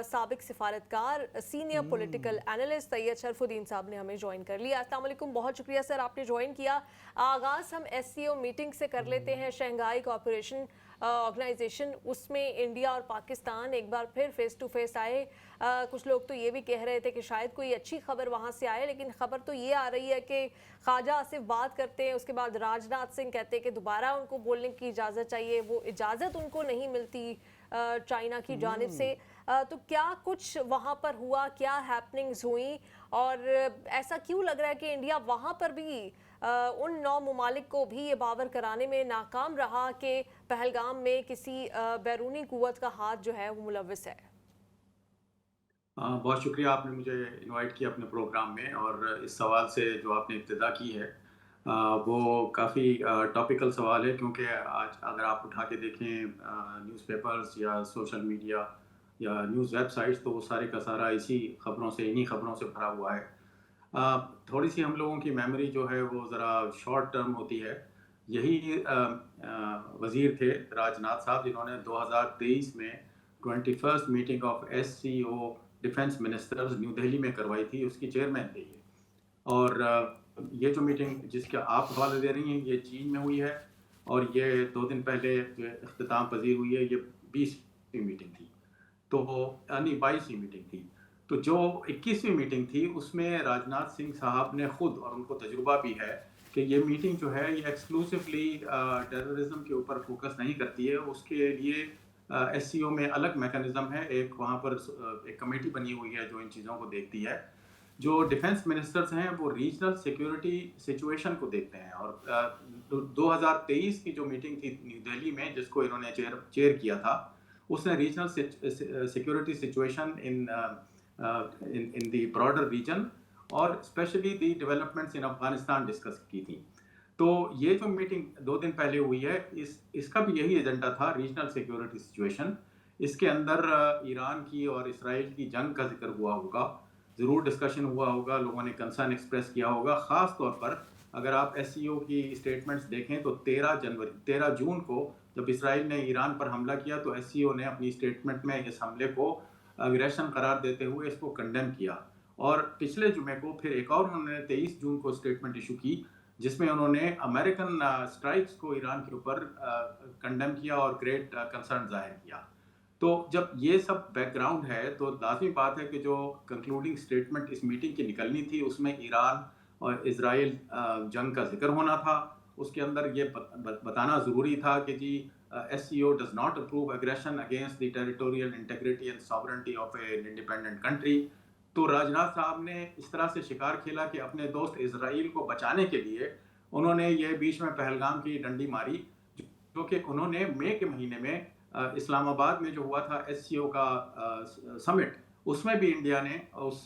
سابق سفارتکار senior political analyst سید شرف الدین صاحب نے ہمیں جوائن کر لیا. السلام علیکم, بہت شکریہ سر آپ نے جوائن کیا. آغاز ہم ایس سی او میٹنگ سے کر لیتے ہیں. شنگھائی کوآپریشن آرگنائزیشن, اس میں انڈیا اور پاکستان ایک بار پھر فیس ٹو فیس آئے. کچھ لوگ تو یہ بھی کہہ رہے تھے کہ شاید کوئی اچھی خبر وہاں سے آئے, لیکن خبر تو یہ آ رہی ہے کہ خواجہ آصف بات کرتے ہیں, اس کے بعد راج ناتھ سنگھ کہتے ہیں کہ دوبارہ ان کو بولنے کی اجازت چاہیے, وہ اجازت ان کو نہیں ملتی چائنا کی جانب سے. تو کیا کچھ وہاں پر ہوا, کیا ہیپننگز ہوئیں, اور ایسا کیوں لگ رہا ہے کہ انڈیا وہاں پر بھی ان 9 ممالک کو بھی یہ باور کرانے میں ناکام رہا کہ پہلگام میں کسی بیرونی قوت کا ہاتھ جو ہے وہ ملوث ہے؟ بہت شکریہ, آپ نے مجھے انوائٹ کیا اپنے پروگرام میں, اور اس سوال سے جو آپ نے ابتدا کی ہے وہ کافی ٹاپیکل سوال ہے, کیونکہ آج اگر آپ اٹھا کے دیکھیں نیوز پیپرز یا سوشل میڈیا یا نیوز ویب سائٹس, تو وہ سارے کا سارا اسی خبروں سے, انہی خبروں سے بھرا ہوا ہے. تھوڑی سی ہم لوگوں کی میموری جو ہے وہ ذرا شارٹ ٹرم ہوتی ہے. یہی وزیر تھے راج ناتھ صاحب, جنہوں نے 2023 میں 21st meeting of S C O defence ministers New Delhi میں کروائی تھی, اس کی چیئرمین تھے یہ. اور یہ جو میٹنگ جس کا آپ حوالہ دے رہی ہیں یہ چین میں ہوئی ہے, اور یہ 2 دن پہلے جو اختتام پذیر ہوئی ہے, یہ 20ویں میٹنگ تھی, تو یعنی 22ویں میٹنگ تھی. تو جو 21ویں میٹنگ تھی اس میں راج ناتھ سنگھ صاحب نے خود, اور ان کو تجربہ بھی ہے کہ یہ میٹنگ جو ہے یہ ایکسکلوسیولی ٹیررزم کے اوپر فوکس نہیں کرتی ہے. اس کے لیے ایس سی او میں الگ میکانزم ہے, ایک وہاں پر ایک کمیٹی بنی ہوئی ہے جو ان چیزوں کو دیکھتی ہے. جو ڈیفنس منسٹرز ہیں وہ ریجنل سیکیورٹی سچویشن کو دیکھتے ہیں, اور 2023 کی جو میٹنگ تھی نیو دہلی میں جس کو انہوں نے چیئر کیا تھا, اس نے regional security situation in the broader region اور especially the developments in Afghanistan discuss کی تھی. تو یہ جو میٹنگ 2 دن پہلے ہوئی ہے, اس کا بھی یہی ایجنڈا تھا, ریجنل سیکیورٹی سچویشن. اس کے اندر ایران کی اور اسرائیل کی جنگ کا ذکر ہوا ہوگا, ضرور ڈسکشن ہوا ہوگا, لوگوں نے کنسرن ایکسپریس کیا ہوگا. خاص طور پر اگر آپ ایس سی او کی اسٹیٹمنٹس دیکھیں تو 13 جون کو جب اسرائیل نے ایران پر حملہ کیا تو ایس سی او نے اپنی اسٹیٹمنٹ میں اس حملے کو اگریشن قرار دیتے ہوئے اس کو کنڈیم کیا. اور پچھلے جمعے کو پھر ایک اور انہوں نے 23 جون کو اسٹیٹمنٹ ایشو کی, جس میں انہوں نے امریکن اسٹرائکس کو ایران کے اوپر کنڈیم کیا اور گریٹ کنسرن ظاہر کیا. تو جب یہ سب بیک گراؤنڈ ہے تو لازمی بات ہے کہ جو کنکلوڈنگ اسٹیٹمنٹ اس میٹنگ کی نکلنی تھی اس میں ایران اور اسرائیل جنگ کا ذکر ہونا تھا. اس کے اندر یہ بتانا ضروری تھا کہ G S C O does not approve aggression against the territorial integrity and sovereignty of a independent country. تو راج ناتھ صاحب نے اس طرح سے شکار کھیلا کہ اپنے دوست اسرائیل کو بچانے کے لیے انہوں نے یہ بیچ میں پہلگام کی ڈنڈی ماری, جو کہ انہوں نے مئی کے مہینے میں اسلام آباد میں جو ہوا تھا ایس سی او کا سمٹ, اس میں بھی انڈیا نے اس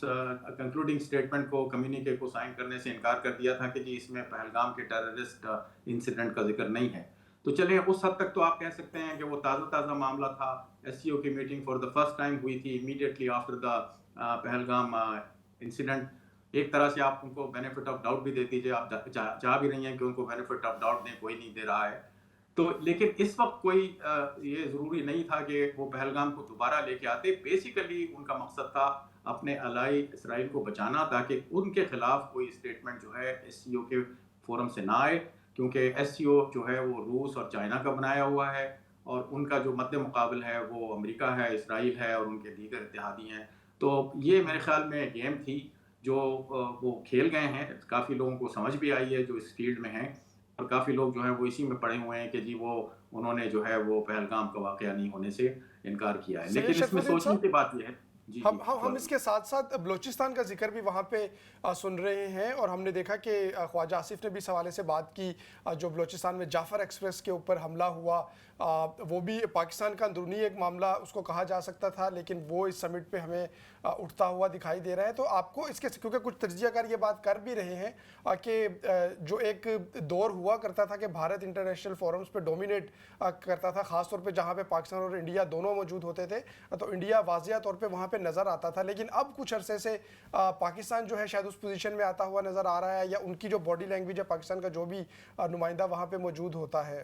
کنکلوڈنگ اسٹیٹمنٹ کو, کمیونیکے کو سائن کرنے سے انکار کر دیا تھا کہ جی اس میں پہلگام کے ٹیررسٹ انسیڈنٹ کا ذکر نہیں ہے. تو چلیں اس حد تک تو آپ کہہ سکتے ہیں کہ وہ تازہ معاملہ تھا. ایس سی او کی meeting for the first time ہوئی تھی immediately after the Pahalgam incident. ایک طرح سے آپ ان کو بینیفٹ آف ڈاؤٹ بھی دے دیجیے, آپ چاہ بھی رہی ہیں کہ ان کو بینیفٹ آف ڈاؤٹ دیں, کوئی نہیں دے رہا ہے. تو لیکن اس وقت کوئی یہ ضروری نہیں تھا کہ وہ پہلگام کو دوبارہ لے کے آتے. بیسیکلی ان کا مقصد تھا اپنے الائی اسرائیل کو بچانا, تاکہ ان کے خلاف کوئی اسٹیٹمنٹ جو ہے ایس سی او کے فورم سے نہ آئے, کیونکہ ایس سی او جو ہے وہ روس اور چائنا کا بنایا ہوا ہے, اور ان کا جو مد مقابل ہے وہ امریکہ ہے, اسرائیل ہے اور ان کے دیگر اتحادی ہیں. تو یہ میرے خیال میں گیم تھی جو وہ کھیل گئے ہیں. کافی لوگوں کو سمجھ بھی آئی ہے جو اس فیلڈ میں ہیں, اور کافی لوگ جو ہیں وہ اسی میں پڑے ہوئے ہیں کہ جی انہوں نے جو ہے وہ پہلگام کا واقعہ نہیں ہونے سے انکار کیا ہے. لیکن اس میں سوچنے کی بات یہ ہے ہم اس کے ساتھ ساتھ بلوچستان کا ذکر بھی وہاں پہ سن رہے ہیں, اور ہم نے دیکھا کہ خواجہ آصف نے بھی اس حوالے سے بات کی. جو بلوچستان میں جعفر ایکسپریس کے اوپر حملہ ہوا, وہ بھی پاکستان کا اندرونی ایک معاملہ اس کو کہا جا سکتا تھا, لیکن وہ اس سمٹ پہ ہمیں اٹھتا ہوا دکھائی دے رہا ہے. تو آپ کو اس کے, کیونکہ کچھ تجزیہ کار یہ بات کر بھی رہے ہیں کہ جو ایک دور ہوا کرتا تھا کہ بھارت انٹرنیشنل فورمز پہ ڈومینیٹ کرتا تھا, خاص طور پہ جہاں پہ پاکستان اور انڈیا دونوں موجود ہوتے تھے, تو انڈیا واضح طور پہ وہاں پہ نظر آتا تھا. لیکن اب کچھ عرصے سے پاکستان جو ہے شاید اس پوزیشن میں آتا ہوا نظر آ رہا ہے, یا ان کی جو باڈی لینگویج ہے پاکستان کا جو بھی نمائندہ وہاں پہ موجود ہوتا ہے.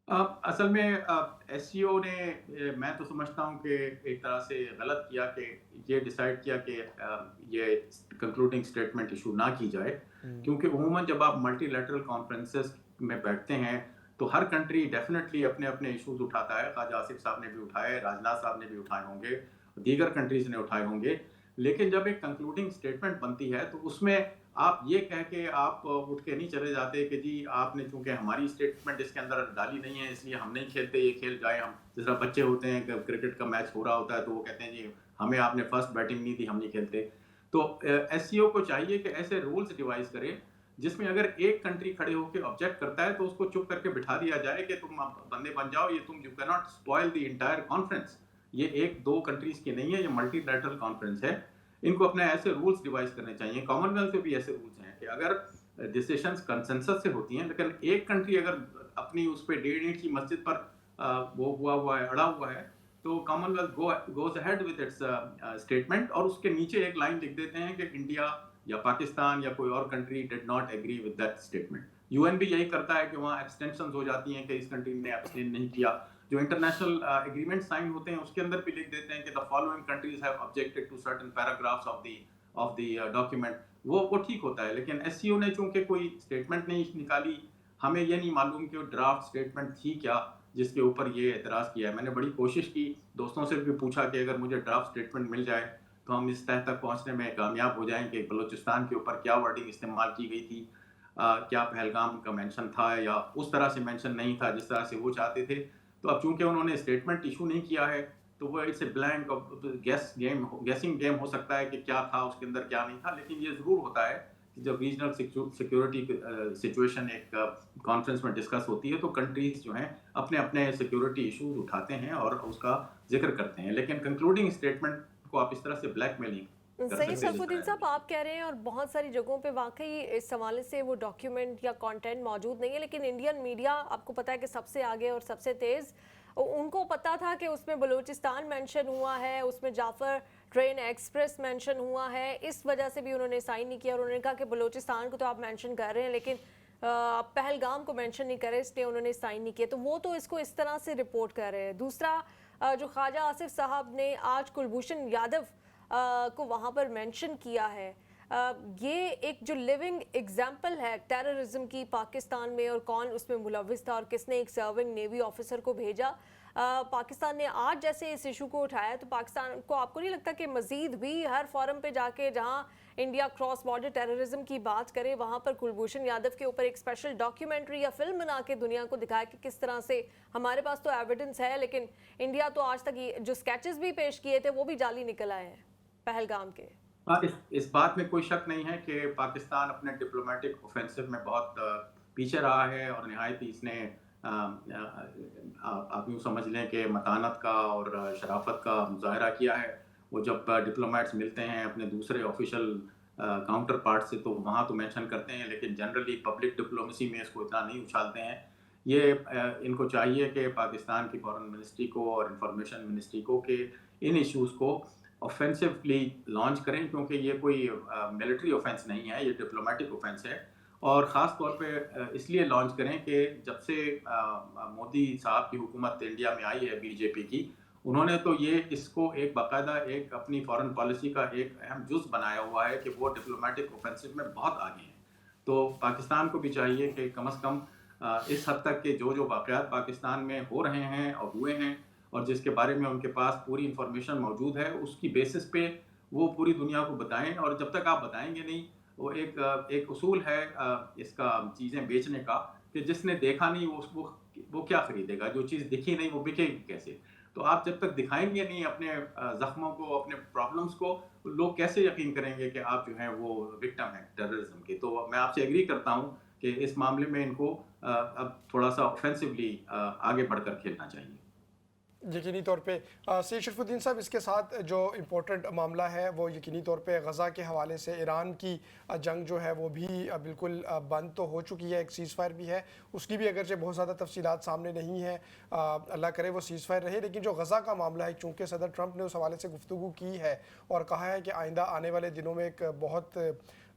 اصل میں ایس سی او نے میں تو سمجھتا ہوں کہ ایک طرح سے غلط کیا کہ یہ ڈیسائیڈ کیا کہ یہ کنکلوڈنگ اسٹیٹمنٹ ایشو نہ کی جائے، کیونکہ عموماً جب آپ ملٹی لیٹرل کانفرنسز میں بیٹھتے ہیں تو ہر کنٹری ڈیفینیٹلی اپنے اپنے ایشوز اٹھاتا ہے. خواجہ آصف صاحب نے بھی اٹھائے، راجناتھ صاحب نے بھی اٹھائے ہوں گے، دیگر کنٹریز نے اٹھائے ہوں گے. لیکن جب ایک کنکلوڈنگ اسٹیٹمنٹ بنتی ہے تو اس میں آپ یہ کہہ کے آپ اٹھ کے نہیں چلے جاتے کہ جی آپ نے چونکہ ہماری اسٹیٹمنٹ اس کے اندر ڈالی نہیں ہے اس لیے ہم نہیں کھیلتے یہ کھیل جائے. ہم جس طرح بچے ہوتے ہیں کہ کرکٹ کا میچ ہو رہا ہوتا ہے تو وہ کہتے ہیں جی ہمیں آپ نے فرسٹ بیٹنگ نہیں دی، ہم نہیں کھیلتے. تو ایس سی او کو چاہیے کہ ایسے رولز ڈیوائز کرے جس میں اگر ایک کنٹری کھڑے ہو کے آبجیکٹ کرتا ہے تو اس کو چپ کر کے بٹھا دیا جائے کہ تم بندے بن جاؤ، یہ تم یو کی not spoil the entire conference. یہ ایک دو کنٹریز کی نہیں ہے، یہ ملٹی لیٹرل کانفرنس ہے. ان کو اپنے ایسے رولز ڈیوائز کرنے چاہیے. کامن ویلتھ میں بھی ایسے رولز ہیں کہ اگر ڈیسیشنز کنسنسس سے ہوتی ہیں لیکن ایک کنٹری اگر اپنی اس پہ 1.5 کی مسجد پر وہ ہوا ہے، اڑا ہوا ہے، تو Commonwealth goes ahead with its statement اور اس کے نیچے ایک لائن لکھ دیتے ہیں کہ انڈیا یا پاکستان یا کوئی اور country did not agree with that statement. U N بھی یہی کرتا ہے کہ وہاں ایبسٹینشنز ہو جاتی ہیں کہ اس کنٹری نے ایبسٹین نہیں کیا. جو انٹرنیشنل ایگریمنٹ سائن ہوتے ہیں اس کے اندر بھی لکھ دیتے ہیں کہ the following countries have objected to certain paragraphs of the document. وہ ٹھیک ہوتا ہے. لیکن ایس سی او نے چونکہ کوئی اسٹیٹمنٹ نہیں نکالی، ہمیں یہ نہیں معلوم کہ وہ ڈرافٹ اسٹیٹمنٹ تھی کیا جس کے اوپر یہ اعتراض کیا ہے. میں نے بڑی کوشش کی، دوستوں سے بھی پوچھا کہ اگر مجھے ڈرافٹ اسٹیٹمنٹ مل جائے تو ہم اس تہ تک پہنچنے میں کامیاب ہو جائیں کہ بلوچستان کے اوپر کیا ورڈنگ استعمال کی گئی تھی، کیا پہلگام کا مینشن تھا یا اس طرح سے مینشن نہیں تھا جس طرح سے وہ چاہتے تھے. تو اب چونکہ انہوں نے اسٹیٹمنٹ ایشو نہیں کیا ہے تو وہ it's a blank guessing game ہو سکتا ہے کہ کیا تھا اس کے اندر کیا نہیں تھا. لیکن یہ ضرور ہوتا ہے کہ جب ریجنل سیکیورٹی سچویشن ایک کانفرنس میں ڈسکس ہوتی ہے تو کنٹریز جو ہیں اپنے اپنے سیکیورٹی ایشوز اٹھاتے ہیں اور اس کا ذکر کرتے ہیں. لیکن کنکلوڈنگ اسٹیٹمنٹ کو آپ اس طرح سے بلیک میلنگ صحیح. سیف الدین صاحب آپ کہہ رہے ہیں اور بہت ساری جگہوں پہ واقعی اس حوالے سے وہ ڈاکیومنٹ یا کانٹینٹ موجود نہیں ہے، لیکن انڈین میڈیا آپ کو پتہ ہے کہ سب سے آگے اور سب سے تیز، ان کو پتہ تھا کہ اس میں بلوچستان مینشن ہوا ہے، اس میں جعفر ٹرین ایکسپریس مینشن ہوا ہے، اس وجہ سے بھی انہوں نے سائن نہیں کیا. اور انہوں نے کہا کہ بلوچستان کو تو آپ مینشن کر رہے ہیں لیکن پہلگام کو مینشن نہیں کر رہے، اس لیے انہوں نے سائن نہیں کیا. تو وہ تو اس کو اس طرح سے رپورٹ کر رہے ہیں. دوسرا جو خواجہ آصف صاحب نے آج کلبھوشن یادو کو وہاں پر مینشن کیا ہے، یہ ایک جو لیونگ ایگزامپل ہے ٹیررزم کی پاکستان میں، اور کون اس میں ملوث تھا اور کس نے ایک سرونگ نیوی آفیسر کو بھیجا. پاکستان نے آج جیسے اس ایشو کو اٹھایا تو پاکستان کو آپ کو نہیں لگتا کہ مزید بھی ہر فورم پہ جا کے جہاں انڈیا کراس بارڈر ٹیررزم کی بات کرے وہاں پر کلبھوشن یادو کے اوپر ایک اسپیشل ڈاکیومنٹری یا فلم بنا کے دنیا کو دکھائے کہ کس طرح سے ہمارے پاس تو ایویڈنس ہے لیکن انڈیا تو آج تک جو سکیچز بھی پیش کیے تھے وہ بھی جعلی نکل آئے ہیں پہلگام کے. اس بات میں کوئی شک نہیں ہے کہ پاکستان اپنے ڈپلومیٹک اوفینسو میں بہت پیچھے رہا ہے اور نہایت ہی اس نے آپ یوں سمجھ لیں کہ متانت کا اور شرافت کا مظاہرہ کیا ہے. وہ جب ڈپلومیٹس ملتے ہیں اپنے دوسرے آفیشیل کاؤنٹر پارٹ سے تو وہاں تو مینشن کرتے ہیں لیکن جنرلی پبلک ڈپلومیسی میں اس کو اتنا نہیں اچھالتے ہیں. یہ ان کو چاہیے کہ پاکستان کی فارن منسٹری کو اور انفارمیشن منسٹری کو کہ ان ایشوز کو اوفینسولی لانچ کریں کیونکہ یہ کوئی ملٹری اوفینس نہیں ہے، یہ ڈپلومیٹک اوفینس ہے. اور خاص طور پہ اس لیے لانچ کریں کہ جب سے مودی صاحب کی حکومت انڈیا میں آئی ہے بی جے پی کی، انہوں نے تو یہ اس کو ایک باقاعدہ ایک اپنی فارن پالیسی کا ایک اہم جز بنایا ہوا ہے کہ وہ ڈپلومیٹک اوفینسو میں بہت آگے ہیں. تو پاکستان کو بھی چاہیے کہ کم از کم اس حد تک کہ جو واقعات پاکستان میں ہو رہے ہیں اور ہوئے ہیں اور جس کے بارے میں ان کے پاس پوری انفارمیشن موجود ہے اس کی بیسس پہ وہ پوری دنیا کو بتائیں. اور جب تک آپ بتائیں گے نہیں، وہ ایک اصول ہے اس کا چیزیں بیچنے کا کہ جس نے دیکھا نہیں وہ کیا خریدے گا، جو چیز دکھی نہیں وہ بکے گی کیسے. تو آپ جب تک دکھائیں گے نہیں اپنے زخموں کو، اپنے پرابلمس کو، لوگ کیسے یقین کریں گے کہ آپ جو ہیں وہ وکٹم ہیں ٹیررزم کے. تو میں آپ سے ایگری کرتا ہوں کہ اس معاملے میں ان کو اب تھوڑا سا اوفینسولی آگے بڑھ کر کھیلنا چاہیے. یقینی طور پہ سید شرف الدین صاحب اس کے ساتھ جو امپورٹنٹ معاملہ ہے وہ یقینی طور پہ غزہ کے حوالے سے ایران کی جنگ جو ہے وہ بھی بالکل بند تو ہو چکی ہے، ایک سیز فائر بھی ہے، اس کی بھی اگرچہ بہت زیادہ تفصیلات سامنے نہیں ہیں، اللہ کرے وہ سیز فائر رہے. لیکن جو غزہ کا معاملہ ہے چونکہ صدر ٹرمپ نے اس حوالے سے گفتگو کی ہے اور کہا ہے کہ آئندہ آنے والے دنوں میں ایک بہت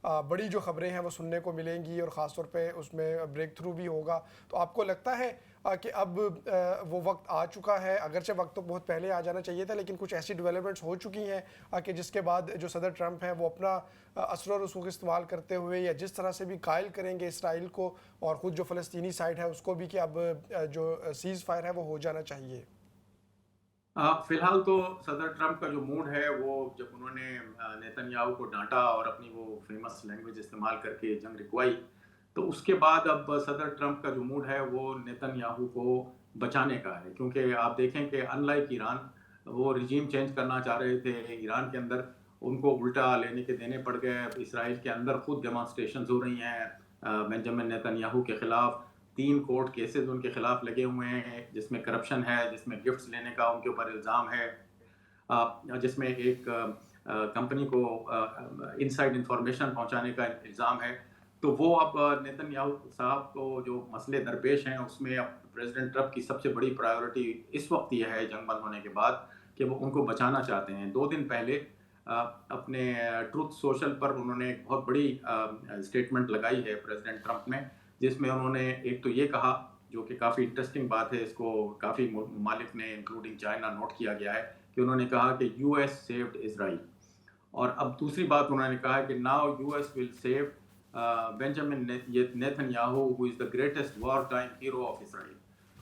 بڑی جو خبریں ہیں وہ سننے کو ملیں گی اور خاص طور پہ اس میں بریک تھرو بھی ہوگا. تو آپ کو لگتا ہے کہ اب وہ وقت آ چکا ہے؟ اگرچہ وقت تو بہت پہلے آ جانا چاہیے تھا، لیکن کچھ ایسی ڈیولپمنٹس ہو چکی ہیں کہ جس کے بعد جو صدر ٹرمپ ہیں وہ اپنا اثر و رسوخ استعمال کرتے ہوئے یا جس طرح سے بھی قائل کریں گے اسرائیل کو اور خود جو فلسطینی سائڈ ہے اس کو بھی کہ اب جو سیز فائر ہے وہ ہو جانا چاہیے. فی الحال تو صدر ٹرمپ کا جو موڈ ہے وہ جب انہوں نے نیتن یاہو کو ڈانٹا اور اپنی وہ فیمس لینگویج استعمال کر کے جنگ رکوائی، تو اس کے بعد اب صدر ٹرمپ کا جو موڈ ہے وہ نیتن یاہو کو بچانے کا ہے. کیونکہ آپ دیکھیں کہ ان لائک ایران، وہ رجیم چینج کرنا چاہ رہے تھے ایران کے اندر، ان کو الٹا لینے کے دینے پڑ گئے. اسرائیل کے اندر خود ڈیمانسٹریشنز ہو رہی ہیں بنجامن نیتن یاہو کے خلاف. 3 کورٹ کیسز ان کے خلاف لگے ہوئے ہیں جس میں کرپشن ہے، جس میں گفٹس لینے کا ان کے اوپر الزام ہے، جس میں ایک کمپنی کو انسائڈ انفارمیشن پہنچانے کا الزام ہے. تو وہ اب نیتن یاہو صاحب کو جو مسئلے درپیش ہیں اس میں اب پریزیڈنٹ ٹرمپ کی سب سے بڑی پرائیورٹی اس وقت یہ ہے جنگ بند ہونے کے بعد کہ وہ ان کو بچانا چاہتے ہیں. 2 دن پہلے اپنے ٹروتھ سوشل پر انہوں نے ایک بہت بڑی اسٹیٹمنٹ لگائی ہے پریزیڈنٹ ٹرمپ نے، جس میں انہوں نے ایک تو یہ کہا، جو کہ کافی انٹرسٹنگ بات ہے، اس کو کافی ممالک نے انکلوڈنگ چائنا نوٹ کیا گیا ہے، کہ انہوں نے کہا کہ یو ایس سیوڈ اسرائیل. اور اب دوسری بات انہوں نے کہا کہ now U S will save Benjamin Netanyahu who is the greatest war time hero of Israel.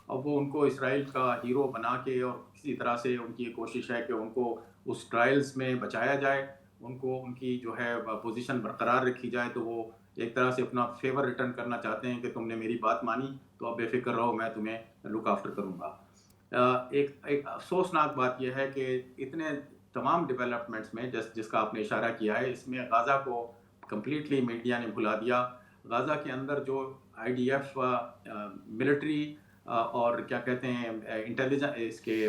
اب وہ ان کو اسرائیل کا ہیرو بنا کے اور کسی طرح سے ان کی یہ کوشش ہے کہ ان کو اس ٹرائلز میں بچایا جائے، ان کو ان کی جو ہے پوزیشن برقرار رکھی جائے. تو وہ ایک طرح سے اپنا فیور ریٹرن کرنا چاہتے ہیں کہ تم نے میری بات مانی تو اب بے فکر رہو، میں تمہیں لک آفٹر کروں گا. ایک افسوسناک بات یہ ہے کہ اتنے تمام ڈیولپمنٹس میں جس کا آپ نے اشارہ کیا ہے، اس میں غازہ کو کمپلیٹلی میڈیا نے بھلا دیا. غازہ کے اندر جو آئی ڈی ایف ملٹری اور کیا کہتے ہیں انٹیلیجنس، اس کے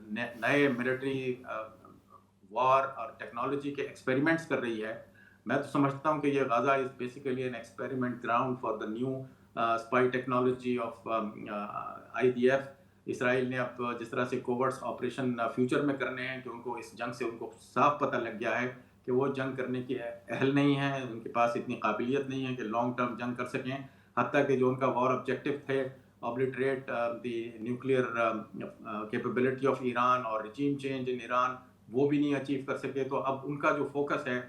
نئے ملٹری وار اور ٹیکنالوجی کے ایکسپیریمنٹس کر رہی ہے. میں تو سمجھتا ہوں کہ یہ Gaza is basically an experiment ground for the new spy technology of I D F. Israel نے اب جس طرح سے کوورٹس آپریشن فیوچر میں کرنے ہیں کہ ان کو اس جنگ سے ان کو صاف پتہ لگ گیا ہے کہ وہ جنگ کرنے کی اہل نہیں ہیں، ان کے پاس اتنی قابلیت نہیں ہے کہ لانگ ٹرم جنگ کر سکیں. حتیٰ کہ جو ان کا وار آبجیکٹو تھے، obliterate the nuclear capability of Iran اور regime change in ایران، وہ بھی نہیں اچیو کر سکے. تو اب ان کا جو فوکس ہے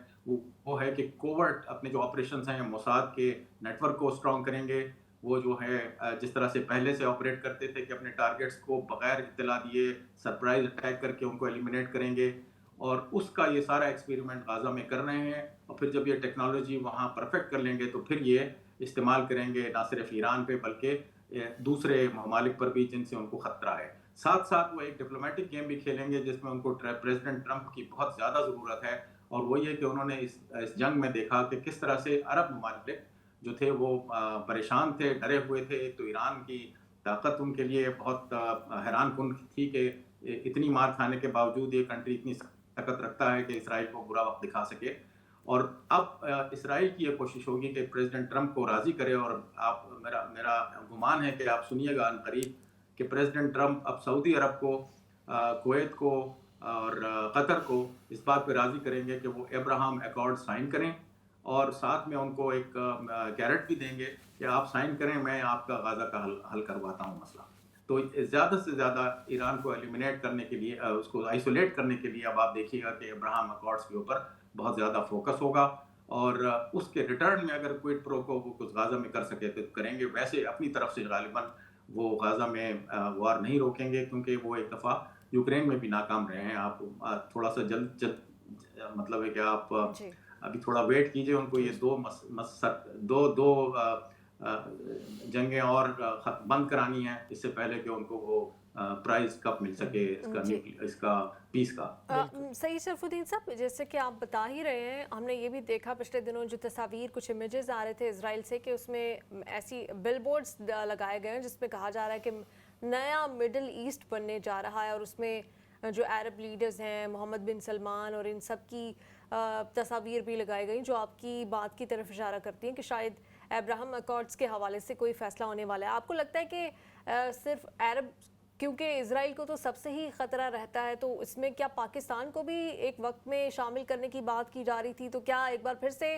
وہ ہے کہ کوورٹ اپنے جو آپریشنز ہیں موساد کے نیٹ ورک کو اسٹرانگ کریں گے. وہ جو ہے جس طرح سے پہلے سے آپریٹ کرتے تھے کہ اپنے ٹارگیٹس کو بغیر اطلاع دیے سرپرائز اٹیک کر کے ان کو ایلیمینیٹ کریں گے. اور اس کا یہ سارا ایکسپیریمنٹ غازہ میں کر رہے ہیں. اور پھر جب یہ ٹیکنالوجی وہاں پرفیکٹ کر لیں گے تو پھر یہ استعمال کریں گے نہ صرف ایران پہ بلکہ دوسرے ممالک پر بھی جن سے ان کو خطرہ ہے. ساتھ ساتھ وہ ایک ڈپلومیٹک گیم بھی کھیلیں گے جس میں ان کو پریزیڈنٹ ٹرمپ کی بہت زیادہ ضرورت ہے. اور وہ یہ کہ انہوں نے اس جنگ میں دیکھا کہ کس طرح سے عرب ممالک جو تھے وہ پریشان تھے، ڈرے ہوئے تھے. ایک تو ایران کی طاقت ان کے لیے بہت حیران کن تھی کہ اتنی مار کھانے کے باوجود یہ کنٹری اتنی طاقت رکھتا ہے کہ اسرائیل کو برا وقت دکھا سکے. اور اب اسرائیل کی یہ کوشش ہوگی کہ پریزیڈنٹ ٹرمپ کو راضی کرے. اور آپ میرا گمان ہے کہ آپ سنیے گا عنقریب کہ پریزیڈنٹ ٹرمپ اب سعودی عرب کو، کویت کو اور قطر کو اس بات پہ راضی کریں گے کہ وہ ابراہم ایکارڈ سائن کریں، اور ساتھ میں ان کو ایک کیرٹ بھی دیں گے کہ آپ سائن کریں، میں آپ کا غازہ کا حل کرواتا ہوں مسئلہ. تو زیادہ سے زیادہ ایران کو ایلیمینیٹ کرنے کے لیے، اس کو آئسولیٹ کرنے کے لیے اب آپ دیکھیے گا کہ ابراہم ایکارڈز کے اوپر بہت زیادہ فوکس ہوگا. اور اس کے ریٹرن میں اگر کوئٹ پرو کو وہ کچھ غازہ میں کر سکے تو کریں گے. ویسے اپنی طرف سے غالباً وہ غازہ میں وار نہیں روکیں گے، کیونکہ وہ ایک دفعہ یوکرین میں بھی ناکام رہے ہیں. آپ تھوڑا سا جلد مطلب ہے کہ آپ ابھی تھوڑا ویٹ کیجئے. ان کو یہ دو جنگیں اور بند کرانی ہیں اس سے پہلے کہ ان کو وہ پرائز کب مل سکے اس کا پیس کا. صحیح شرف الدین صاحب، جیسے کہ آپ بتا ہی رہے ہیں، ہم نے یہ بھی دیکھا پچھلے دنوں جو تصاویر، کچھ امیجز آ رہے تھے اسرائیل سے کہ اس میں ایسی بل بورڈز لگائے گئے ہیں جس میں کہا جا رہا ہے کہ نیا مڈل ایسٹ بننے جا رہا ہے. اور اس میں جو عرب لیڈرز ہیں، محمد بن سلمان اور ان سب کی تصاویر بھی لگائی گئی جو آپ کی بات کی طرف اشارہ کرتی ہیں کہ شاید ابراہم ایکارڈز کے حوالے سے کوئی فیصلہ ہونے والا ہے. آپ کو لگتا ہے کہ صرف عرب، کیونکہ اسرائیل کو تو سب سے ہی خطرہ رہتا ہے، تو اس میں کیا پاکستان کو بھی ایک وقت میں شامل کرنے کی بات کی جا رہی تھی؟ تو کیا ایک بار پھر سے